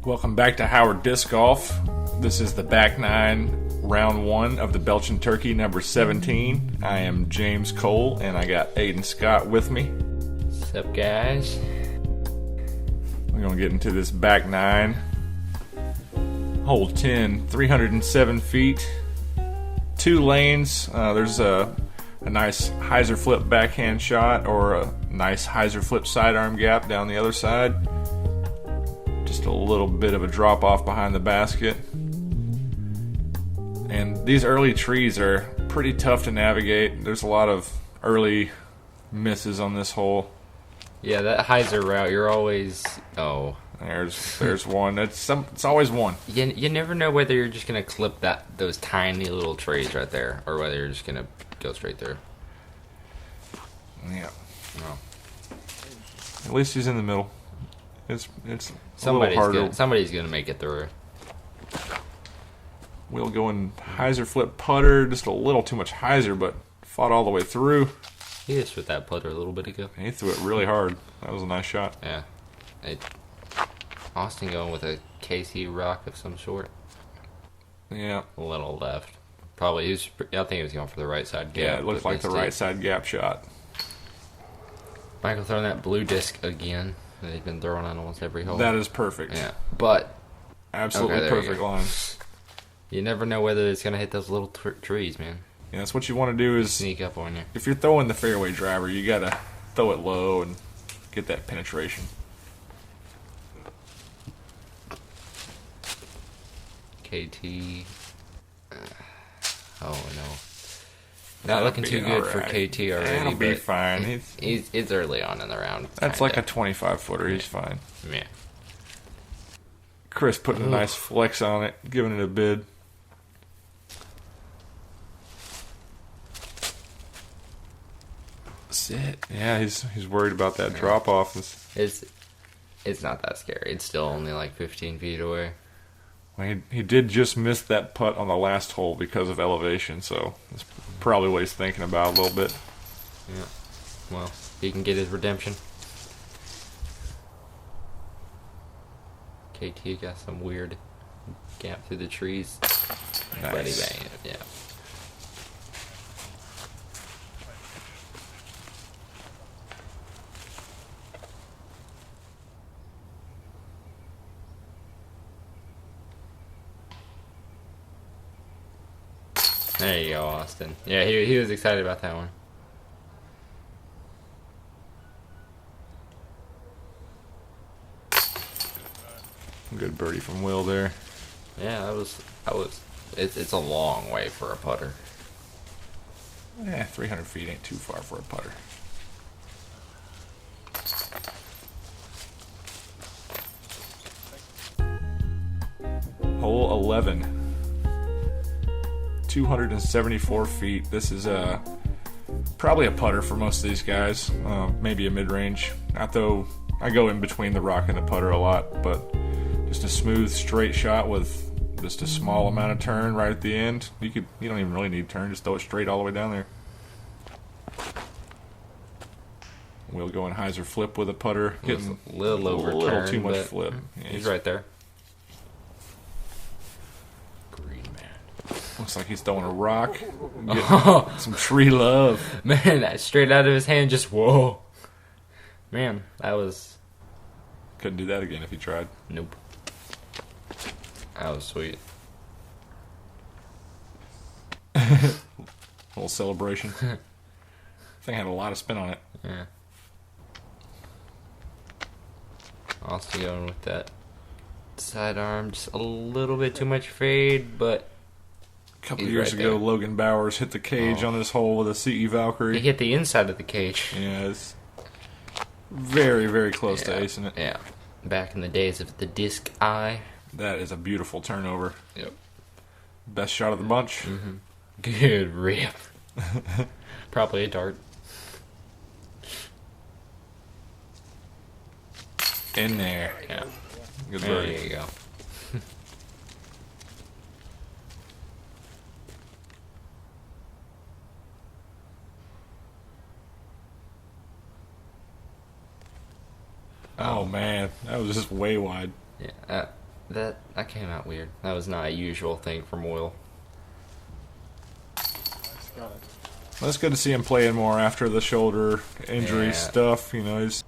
Welcome back to Howard Disc Golf. This is the back nine, round one of the Belch'n Turkey number 17. I am James Cole, and I got Aiden Scott with me. What's up, guys? We're going to get into this back nine. Hole 10, 307 feet, 2 lanes. There's a nice hyzer flip backhand shot or a nice hyzer flip sidearm gap down the other side. Just a little bit of a drop off behind the basket. And these early trees are pretty tough to navigate. There's a lot of early misses on this hole. Yeah, that hyzer route, you're always... Oh. There's one. It's always one. You never know whether you're just going to clip those tiny little trees right there, or whether you're just going to go straight through. Yeah. Oh. At least he's in the middle. It's somebody's gonna make it through. We'll go in hyzer flip putter, just a little too much hyzer, but fought all the way through. He just with that putter a little bit ago. He threw it really hard. That was a nice shot. Yeah. Austin going with a KC rock of some sort. Yeah. A little left. Probably. I think he was going for the right side gap. Yeah, it looked like the right side gap shot. Michael throwing that blue disc again. They've been throwing on almost every hole. That is perfect. Yeah, but absolutely perfect line. You never know whether it's gonna hit those little trees, man. Yeah, that's what you want to do is sneak up on you. If you're throwing the fairway driver, you gotta throw it low and get that penetration. KT. Oh no. Not looking too good for KT already. That'll be fine. It's early on in the round. That's like a 25-footer. He's fine. Yeah. Chris putting a nice flex on it, giving it a bid. Sit. Yeah, he's worried about that drop off. It's not that scary. It's still only like 15 feet away. Well, he did just miss that putt on the last hole because of elevation, so that's probably what he's thinking about a little bit. Yeah. Well, he can get his redemption. KT got some weird gap through the trees. Nice. But he banged it, yeah. There you go, Austin. Yeah, he was excited about that one. Good birdie from Will there. Yeah, that was. It's a long way for a putter. 300 feet ain't too far for a putter. Hole 11. 274 feet. This is probably a putter for most of these guys. Maybe a mid-range. Not though I go in between the rock and the putter a lot, but just a smooth, straight shot with just a small amount of turn right at the end. You don't even really need turn. Just throw it straight all the way down there. We'll go in hyzer flip with a putter. Getting a little over a little too much flip. Yeah, he's right there. Looks like he's throwing a rock. Some tree love. Man, that straight out of his hand, just whoa. Man, that was... Couldn't do that again if he tried. Nope. That was sweet. Little celebration. Thing had a lot of spin on it. Yeah. Also going with that sidearm, just a little bit too much fade, but... A couple years ago, Logan Bowers hit the cage on this hole with a CE Valkyrie. He hit the inside of the cage. Yeah, it's very, very close to acing it. Yeah. Back in the days of the disc eye. That is a beautiful turnover. Yep. Best shot of the bunch. Mm-hmm. Good rip. Probably a dart. In there. Yeah. Good There birdie. you go. Oh man, that was just way wide. Yeah, that came out weird. That was not a usual thing from Will. Well, it's good to see him playing more after the shoulder injury stuff. You know, he's.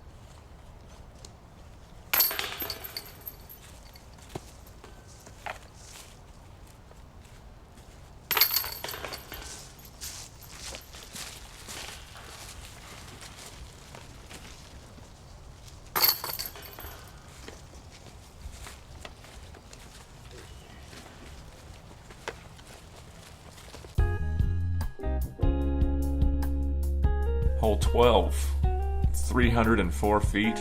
Hole 12, 304 feet.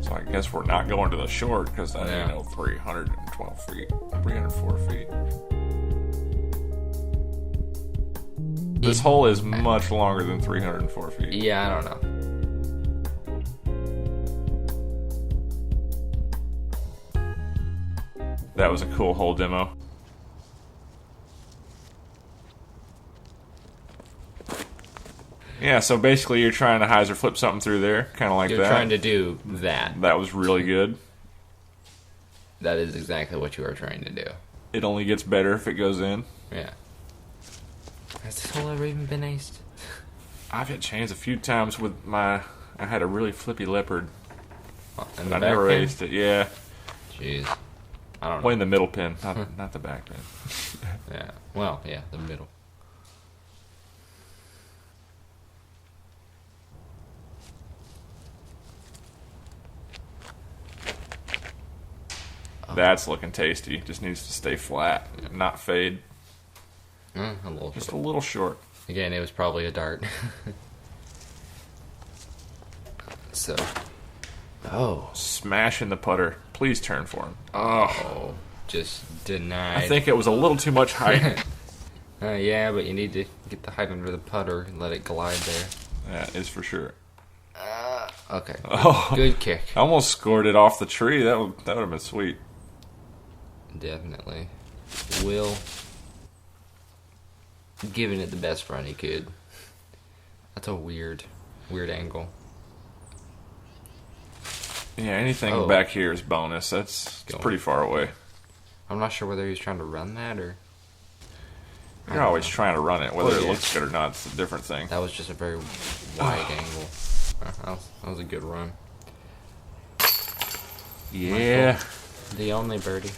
So I guess we're not going to the short because that ain't no 312 feet. 304 feet. This hole is much longer than 304 feet. Yeah, I don't know. That was a cool hole demo. Yeah, so basically you're trying to hyzer flip something through there, kind of like that. You're trying to do that. That was really good. That is exactly what you are trying to do. It only gets better if it goes in. Yeah. Has this hole ever even been aced? I've hit chains a few times with my... I had a really flippy leopard. And I never aced it, yeah. Jeez. I don't know. Playing the middle pin, not the back pin. Yeah. Well, yeah, the middle. That's looking tasty. Just needs to stay flat, not fade. A little Just short. a little short. Again, it was probably a dart. So. Oh. Smashing the putter. Please turn for him. Oh. Oh. Just denied. I think it was a little too much height. Yeah, but you need to get the height under the putter and let it glide there. That is for sure. Okay. Oh. Good kick. I almost scored it off the tree. That would have been sweet. Definitely. Will giving it the best run he could. That's a weird angle. Yeah, anything back here is bonus. It's pretty far away. I'm not sure whether he was trying to run that or... You're always trying to run it. Whether it looks good or not, it's a different thing. That was just a very wide angle. That was a good run. Yeah. The only birdie.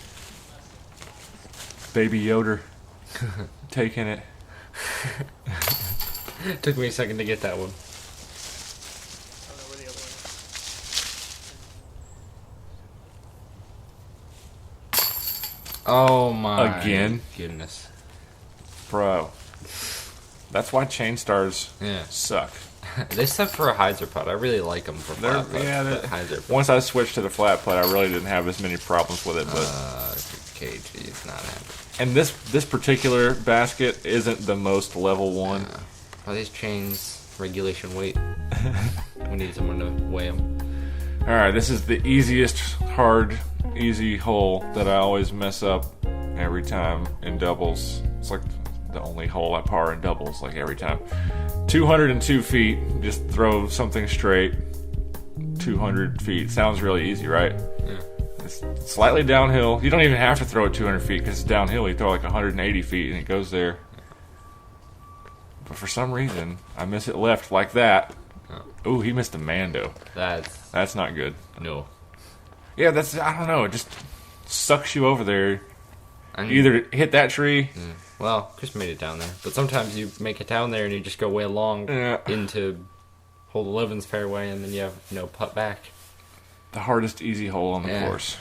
Baby Yoder. Taking it. Took me a second to get that one. Oh my goodness. Bro. That's why chain stars suck. They suck for a hyzer putt. I really like them for flat putts. Yeah, hyzer putt. Once I switched to the flat putt, I really didn't have as many problems with it. But KG is not happy. And this particular basket isn't the most level one. Are these chains regulation weight? We need someone to weigh them. All right, this is the easiest easy hole that I always mess up every time in doubles. It's like the only hole I par in doubles, like every time. 202 feet, just throw something straight. 200 feet. Sounds really easy, right? Yeah. It's slightly downhill. You don't even have to throw it 200 feet because it's downhill. You throw like 180 feet and it goes there. But for some reason, I miss it left like that. Oh. Ooh, he missed a Mando. That's not good. No. Yeah, I don't know. It just sucks you over there. You either hit that tree. Well, Chris made it down there. But sometimes you make it down there and you just go way long into hole 11's fairway and then you have no putt back. The hardest easy hole on the course.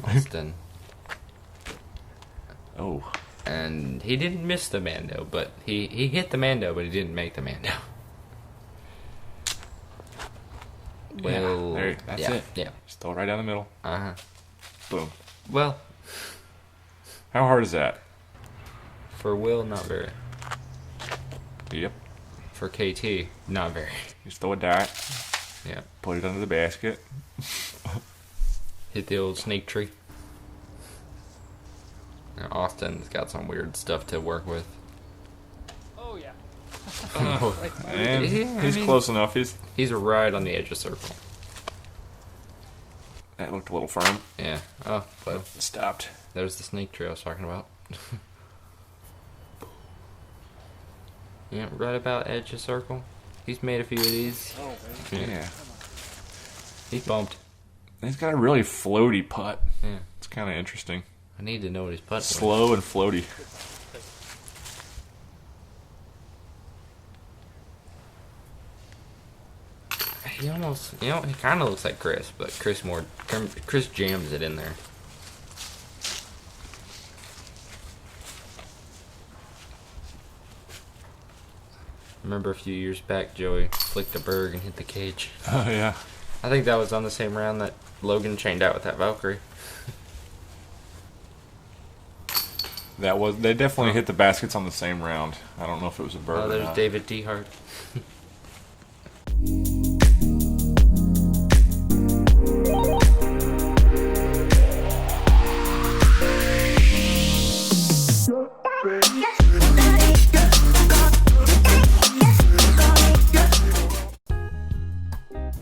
Austin. Oh. And he didn't miss the Mando, but he hit the Mando, but he didn't make the Mando. Well, that's it. Yeah. Just throw it right down the middle. Uh-huh. Boom. Well. How hard is that? For Will, not very. Yep. For KT, not very. Just throw a dart. Yeah. Put it under the basket. Hit the old snake tree. Now, Austin's got some weird stuff to work with. Oh, yeah. And he's close enough. He's right on the edge of circle. That looked a little firm. Yeah. Oh, but It stopped. there's the snake trail I was talking about. Yeah, right about edge of circle. He's made a few of these. Yeah. He's bumped. He's got a really floaty putt. Yeah. It's kind of interesting. I need to know what he's putting. Slow and floaty. He almost, he kind of looks like Chris, but Chris jams it in there. Remember a few years back, Joey flicked a berg and hit the cage. Oh, yeah. I think that was on the same round that Logan chained out with that Valkyrie. They definitely hit the baskets on the same round. I don't know if it was a bird Oh, or there's not. David Dehart.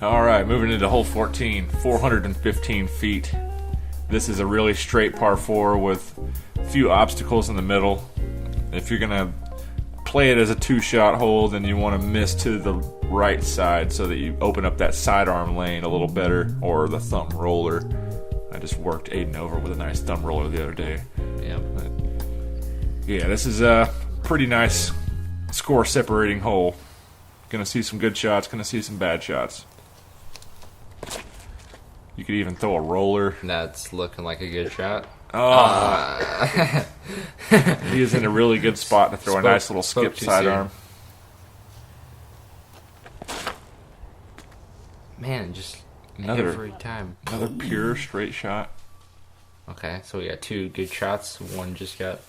Alright, moving into hole 14, 415 feet. This is a really straight par 4 with a few obstacles in the middle. If you're going to play it as a 2-shot hole, then you want to miss to the right side so that you open up that sidearm lane a little better, or the thumb roller. I just worked Aiden over with a nice thumb roller the other day. Yeah. Yeah, this is a pretty nice score separating hole. Gonna see some good shots, gonna see some bad shots. You could even throw a roller. That's looking like a good shot. Oh, he is in a really good spot to throw a nice little skip sidearm. Man, just Another- every time. Another pure straight shot. Okay, so we got 2 good shots. One just got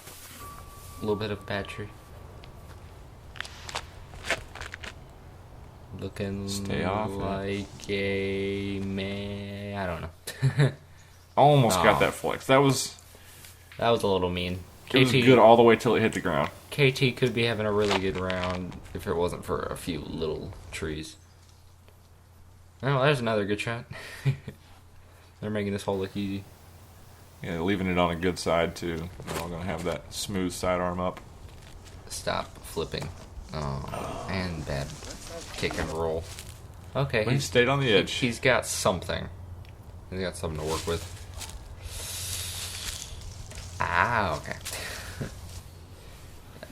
a little bit of battery. Looking Stay off it. like a man. I don't know. Almost got Oh. that flex. That was That was a little mean. good all the way till it hit the ground. KT could be having a really good round if it wasn't for a few little trees. Oh, there's another good shot. They're making this hole look easy. Yeah, leaving it on a good side too. They're all gonna have that smooth sidearm up. Stop flipping. Oh, and bad kick and roll. Okay, But he stayed on the edge. He's got something. He's got something to work with. Ah, okay.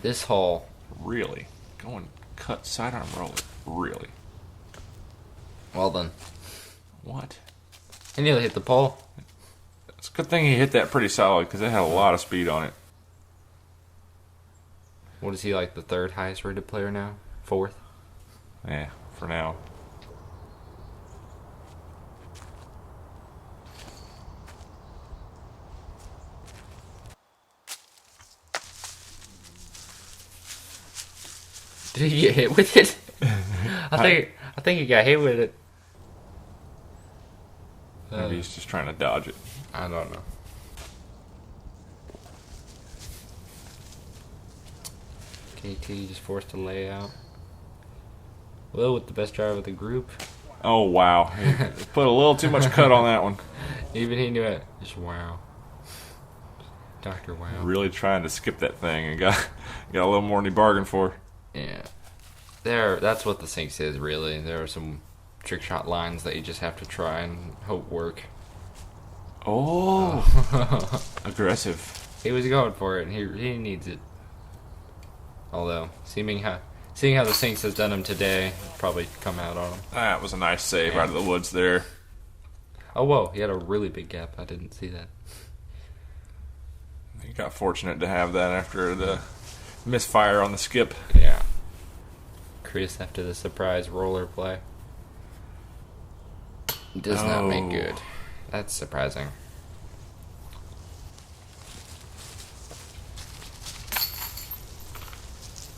This hole. Really? Going cut sidearm roller. Really? Well then. What? He nearly hit the pole. It's a good thing he hit that pretty solid because it had a lot of speed on it. What is he, like the 3rd highest rated player now? 4th? Yeah, for now. Did he get hit with it? I think he got hit with it. Maybe he's just trying to dodge it. I don't know. KT just forced a layout. Will with the best driver of the group. Oh, wow. He put a little too much cut on that one. Even he knew it. Just wow. Dr. Wow. Really trying to skip that thing and got a little more than he bargained for. Yeah. That's what the Sinks is, really. There are some trick shot lines that you just have to try and hope work. Oh. Aggressive. He was going for it, and he needs it. Although, seeing how the Sinks has done him today, probably come out on him. That was a nice save out of the woods there. Oh, whoa, he had a really big gap. I didn't see that. He got fortunate to have that after the misfire on the skip. Yeah. Chris after the surprise roller play. Does not make good. That's surprising.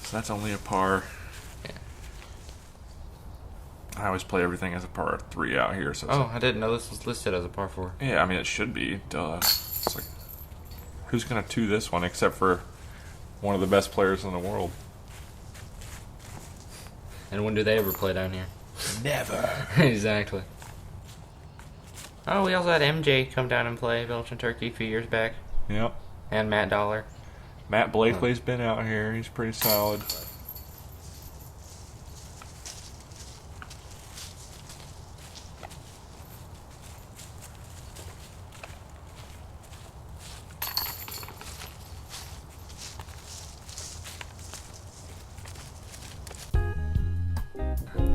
So that's only a par. Yeah. I always play everything as a par 3 out here. So it's Oh, I didn't know this was listed as a par 4. yeah, I mean, it should be. Duh. It's like, who's going to 2 this one except for one of the best players in the world? And when do they ever play down here? Never. Exactly. Oh, we also had MJ come down and play Belch'n Turkey a few years back. Yep. And Matt Dollar. Matt Blakely's been out here. He's pretty solid.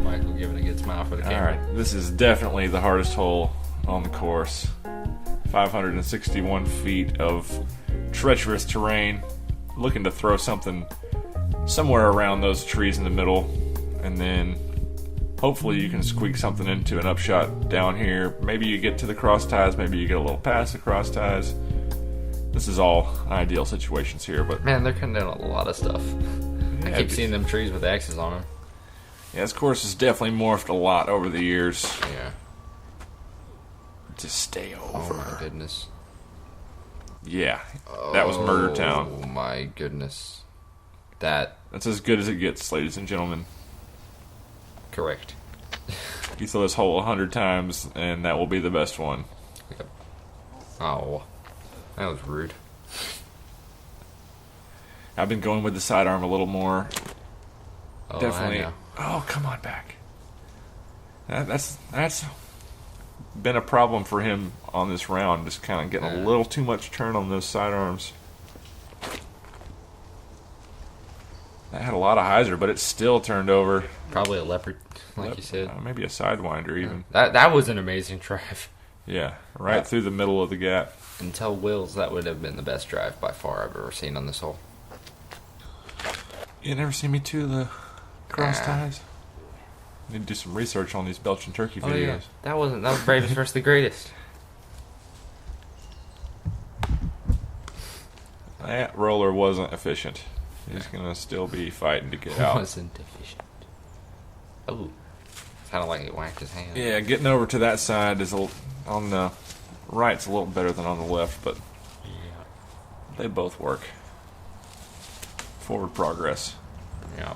Michael giving a good smile for the camera. Alright, this is definitely the hardest hole on the course. 561 feet of treacherous terrain. Looking to throw something somewhere around those trees in the middle, and then hopefully you can squeak something into an upshot down here. Maybe you get to the cross ties, maybe you get a little past the cross ties. This is all ideal situations here, but Man, they're cutting down a lot of stuff. I keep seeing them trees with X's on them. yeah, this course has definitely morphed a lot over the years. Yeah. Just stay over. Oh my goodness. Yeah, that was Murder Town. Oh my goodness. That's as good as it gets, ladies and gentlemen. Correct. You throw this hole 100 times, and that will be the best one. Yep. Oh, that was rude. I've been going with the sidearm a little more. Oh, Definitely. I know. Oh, come on back. That's been a problem for him on this round. Just kind of getting a little too much turn on those sidearms. That had a lot of hyzer, but it still turned over. Probably a leopard, like you said. Maybe a sidewinder even. That was an amazing drive. Yeah, right through the middle of the gap. Until Will's, that would have been the best drive by far I've ever seen on this hole. You never see me to the cross Nah. ties? Need to do some research on these Belch'n Turkey videos. Oh, yeah. That was Bravest versus the Greatest. That roller wasn't efficient. He's gonna still be fighting to get out. Wasn't efficient. Oh, sounded like it whacked his hand. Yeah, getting over to that side is on the right's a little better than on the left, but they both work. Forward progress. Yeah.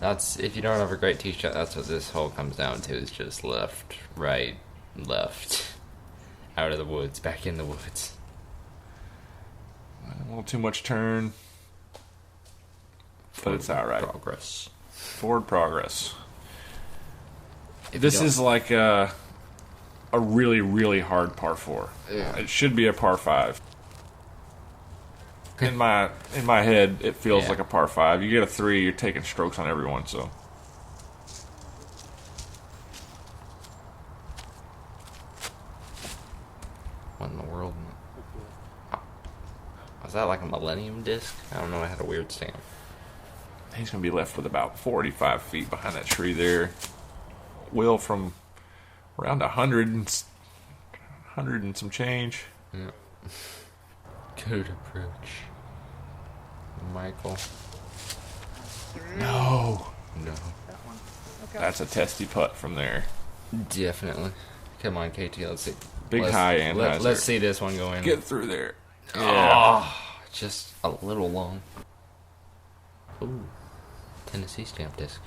That's, if you don't have a great tee shot, that's what this hole comes down to, is just left, right, left. Out of the woods, back in the woods. A little too much turn, but it's alright. Progress. Forward progress. If This you don't- is like a really, really hard par 4. Yeah. It should be a par 5. In my head, it feels like a par 5. You get a 3, you're taking strokes on everyone, so. What in the world? Was that like a Millennium disc? I don't know, it had a weird stamp. He's going to be left with about 45 feet behind that tree there. Will from around 100 and some change. Yeah. Good approach. Michael. No. No. That's a testy putt from there. Definitely. Come on, KT, let's see. Big high and hyzer. Let's see this one go in. Get through there. Oh, just a little long. Ooh. Tennessee stamp disc.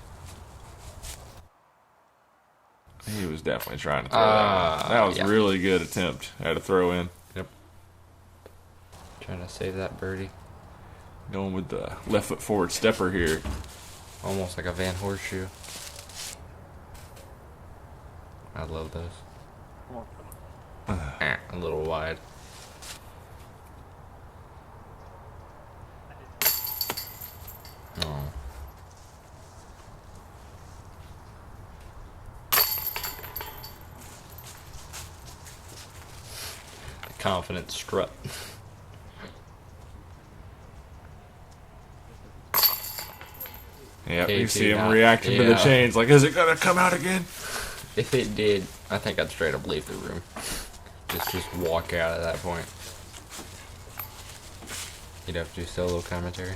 He was definitely trying to throw that one. That was a really good attempt at a throw in. Yep. Trying to save that birdie. Going with the left foot forward stepper here. Almost like a Van Horseshoe. I love those. A little wide. Oh. The confident strut. Yep, you KT see him got- reacting to the yeah. chains. Like, is it going to come out again? If it did, I think I'd straight up leave the room. Just walk out at that point. You'd have to do solo commentary.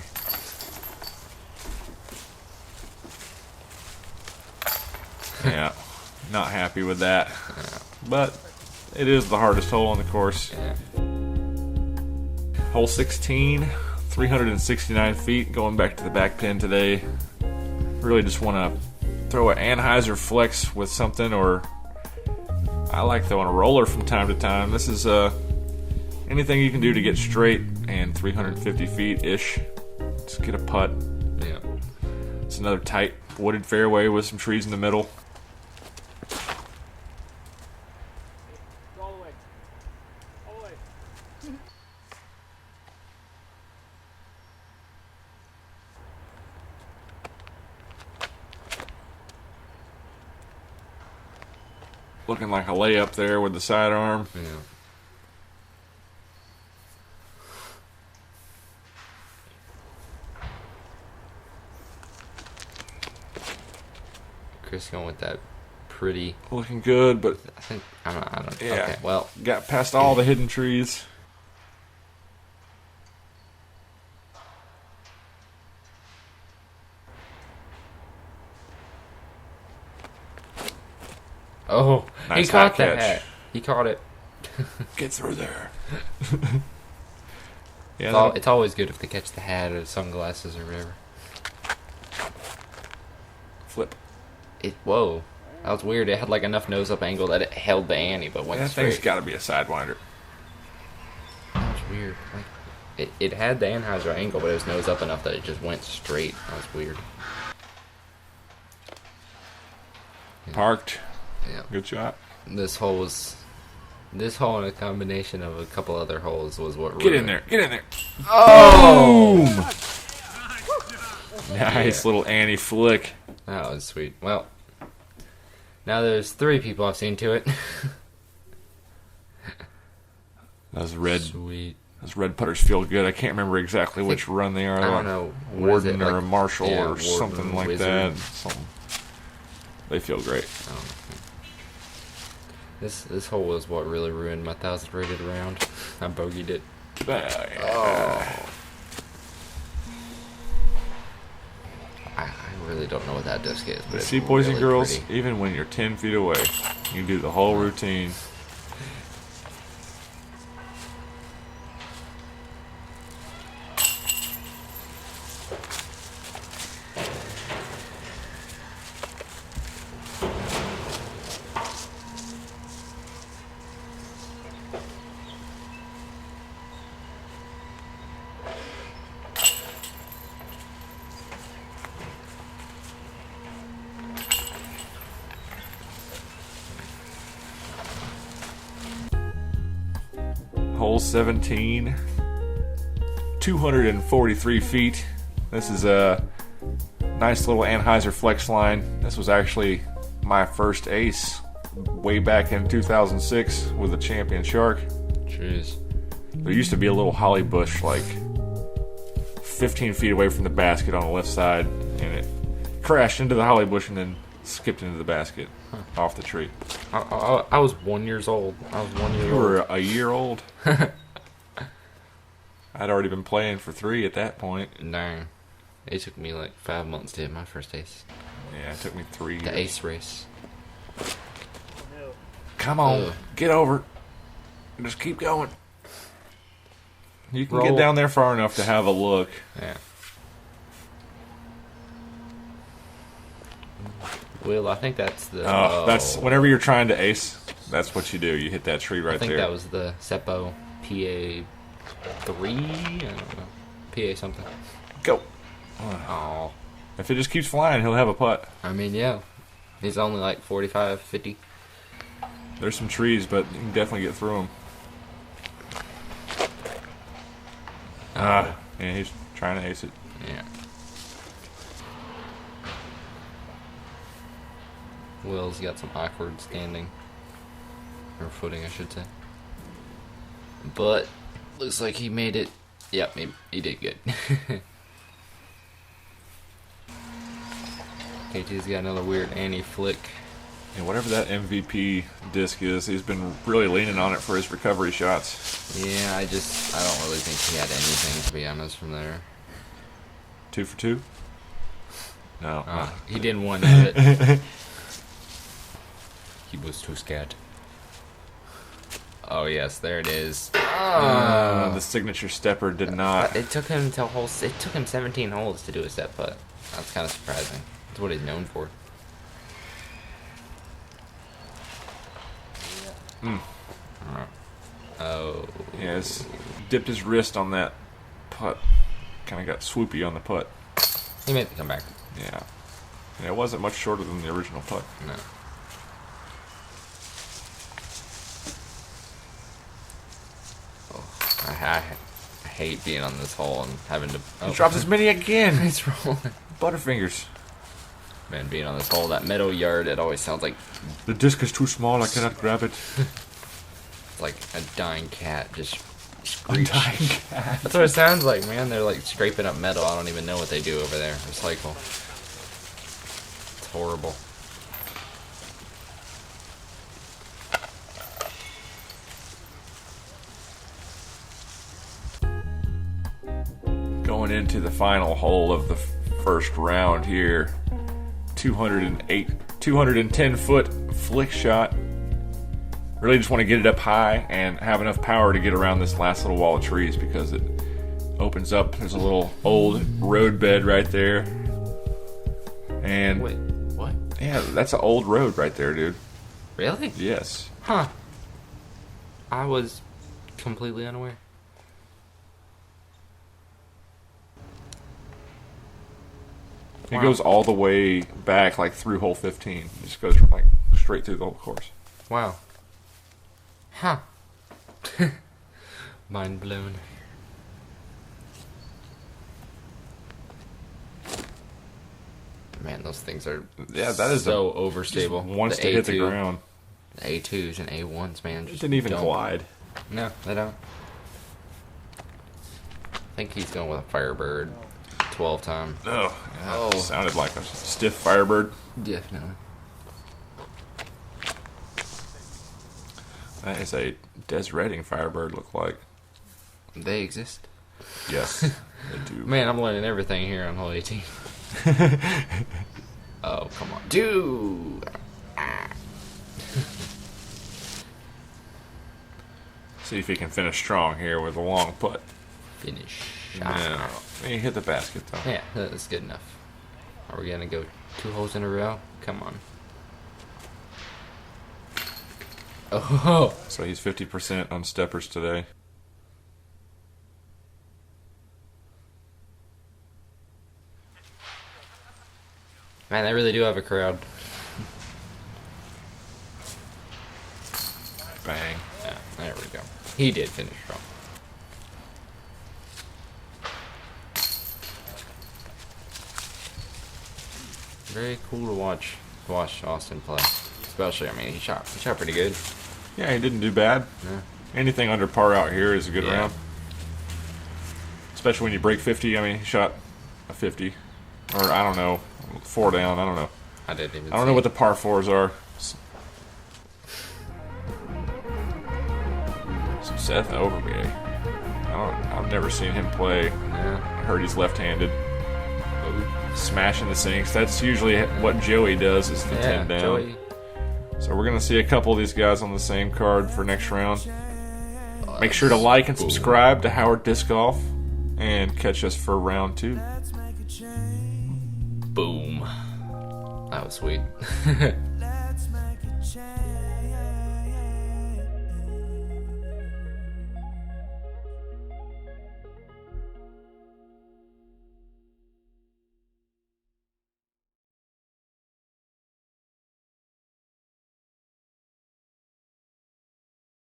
Yeah, not happy with that. But it is the hardest hole on the course. Yeah. Hole 16, 369 feet, going back to the back pin today. really just want to throw an Anheuser Flex with something, or I like throwing a roller from time to time. This is anything you can do to get straight and 350 feet ish. Just get a putt. Yeah. It's another tight wooded fairway with some trees in the middle. Looking like a layup there with the sidearm. Yeah. Chris going with that pretty. Looking good, but I think I don't. yeah. Okay, well, Got past all the hidden trees. oh, Nice he caught high catch. that. He caught it. Get through there. Yeah, It's always good if they catch the hat or sunglasses or whatever. flip. Whoa, that was weird. It had like enough nose up angle that it held the ante, but went That thing's straight. got to be a sidewinder. That was weird. Like, it had the Anheuser angle, but it was nose up enough that it just went straight. That was weird. Parked. Yeah. Good shot. This hole and a combination of a couple other holes was what Get in ruined there. Get in there. Oh! Nice little Annie flick. That was sweet. Well, now there's 3 people I've seen to it. Those red Sweet. putters feel good. I can't remember exactly which run they are. I don't Like know. What is Warden it, or like- a Marshall yeah, or Warden, something like Wizard. that. Something. They feel great. This hole was what really ruined my 1,000 rated round. I bogeyed it. Yeah. I really don't know what that disc is. But it's See, boys and really girls, pretty. even when you're 10 feet away, you do the whole routine. Hole 17, 243 feet. This is a nice little Anheuser flex line. This was actually my first ace way back in 2006 with a Champion Shark. Jeez. There used to be a little holly bush like 15 feet away from the basket on the left side, and it crashed into the holly bush and then skipped into the basket off the tree. I was 1 year old. I was 1 year You old. were a year old. I'd already been playing for 3 at that point. Dang. It took me like 5 months to hit my first ace. Yeah, it took me 3 years. The ace race. Come on, Ugh. get over. Just keep going. You can Roll. get down there far enough to have a look. Yeah. Will, I think that's the. That's whenever you're trying to ace. That's what you do. You hit that tree right I think there. that was the Seppo PA3. I don't know. PA something. Go. Oh. If it just keeps flying, he'll have a putt. I mean, yeah. He's only like 45, 50. There's some trees, but you can definitely get through them. Yeah, he's trying to ace it. Yeah. Will's got some awkward standing. Or footing, I should say. But, looks like he made it. Yep, he did good. KT's got another weird anti-flick. And whatever that MVP disc is, he's been really leaning on it for his recovery shots. Yeah, I don't really think he had anything, to be honest, from there. 2 for 2? No. He didn't want it. He was too scared. Oh yes, there it is. The signature stepper did not. It took him 17 holes to do a step putt. That's kind of surprising. That's what he's known for. Oh. Yeah, he's dipped his wrist on that putt. Kind of got swoopy on the putt. He made the comeback. Yeah. And it wasn't much shorter than the original putt. No. Oh, I hate being on this hole and having to... He drops his mini again! It's rolling. Butterfingers. Man, being on this hole, that middle yard, it always sounds like... The disc is too small, I cannot grab it. It's like a dying cat just A screech. dying cat. That's what it sounds like, man. They're like scraping up metal. I don't even know what they do over there. Recycle. It's horrible. Going into the final hole of the first round here. 210 foot flick shot. Really just want to get it up high and have enough power to get around this last little wall of trees because it opens up. There's a little old road bed right there. And Wait, what? yeah, that's an old road right there, dude. Really? Yes. Huh. I was completely unaware. It Wow. goes all the way back, like through hole 15. It just goes from like straight through the whole course. Wow. Huh. Mind blown. Man, those things are Yeah, that is so overstable. Wants The to hit the A2 ground. The A2s and A1s, man. It Just didn't even don't. glide. No, they don't. I think he's going with a Firebird 12 time. Oh, Oh. sounded like a stiff Firebird. Definitely. That is a Des Redding Firebird look like. They exist. Yes, they do. Man, I'm learning everything here on hole 18. Oh, come on. Dude! See if he can finish strong here with a long putt. Finish. No, he hit the basket though. Yeah, that's good enough. Are we gonna go 2 holes in a row? Come on. Oh! So he's 50% on steppers today. Man, they really do have a crowd. Bang. Yeah, there we go. He did finish strong. Very cool to watch Austin play. Especially, I mean, he shot pretty good. Yeah, he didn't do bad. Yeah. Anything under par out here is a good Yeah. round. Especially when you break 50. I mean, he shot a 50. Or, I don't know, 4 down. I don't know. I didn't even I don't know what the par 4s are. Some Seth Overgay. I've never seen him play. Yeah. I heard he's left-handed. Smashing the sinks. That's usually what Joey does, is the 10 down. Joey. So we're going to see a couple of these guys on the same card for next round. Make sure to like and subscribe to Howard Disc Golf and catch us for round 2. Boom. That was sweet.